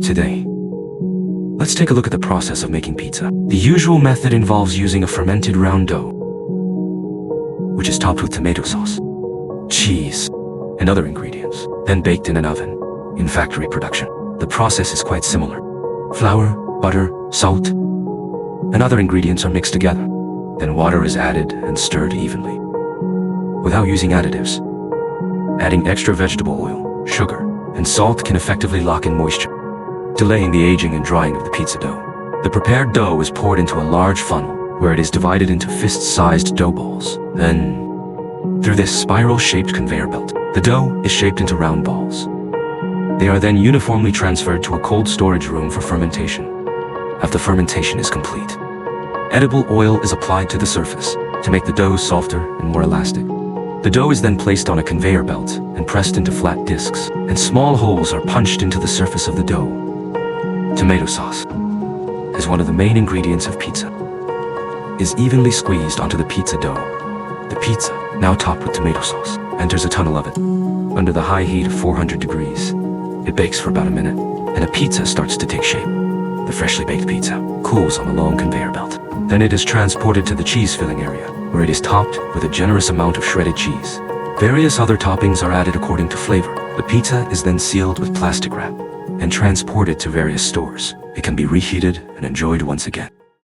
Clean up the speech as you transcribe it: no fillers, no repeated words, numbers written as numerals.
Today, let's take a look at the process of making pizza. The usual method involves using a fermented round dough, which is topped with tomato sauce, cheese, and other ingredients, then baked in an oven in factory production. The process is quite similar. Flour, butter, salt, and other ingredients are mixed together. Then water is added and stirred evenly, without using additives. Adding extra vegetable oil, sugar, and salt can effectively lock in moisture, delaying the aging and drying of the pizza dough. The prepared dough is poured into a large funnel, where it is divided into fist-sized dough balls. Then, through this spiral-shaped conveyor belt, the dough is shaped into round balls. They are then uniformly transferred to a cold storage room for fermentation. After fermentation is complete, edible oil is applied to the surface to make the dough softer and more elastic. The dough is then placed on a conveyor belt and pressed into flat discs, and small holes are punched into the surface of the dough. Tomato sauce is one of the main ingredients of pizza. Is evenly squeezed onto the pizza dough. The pizza, now topped with tomato sauce, enters a tunnel oven under the high heat of 400 degrees. It bakes for about a minute, and a pizza starts to take shape. The freshly baked pizza cools on a long conveyor belt. Then it is transported to the cheese filling area, where it is topped with a generous amount of shredded cheese. Various other toppings are added according to flavor. The pizza is then sealed with plastic wrap and transported to various stores. It can be reheated and enjoyed once again.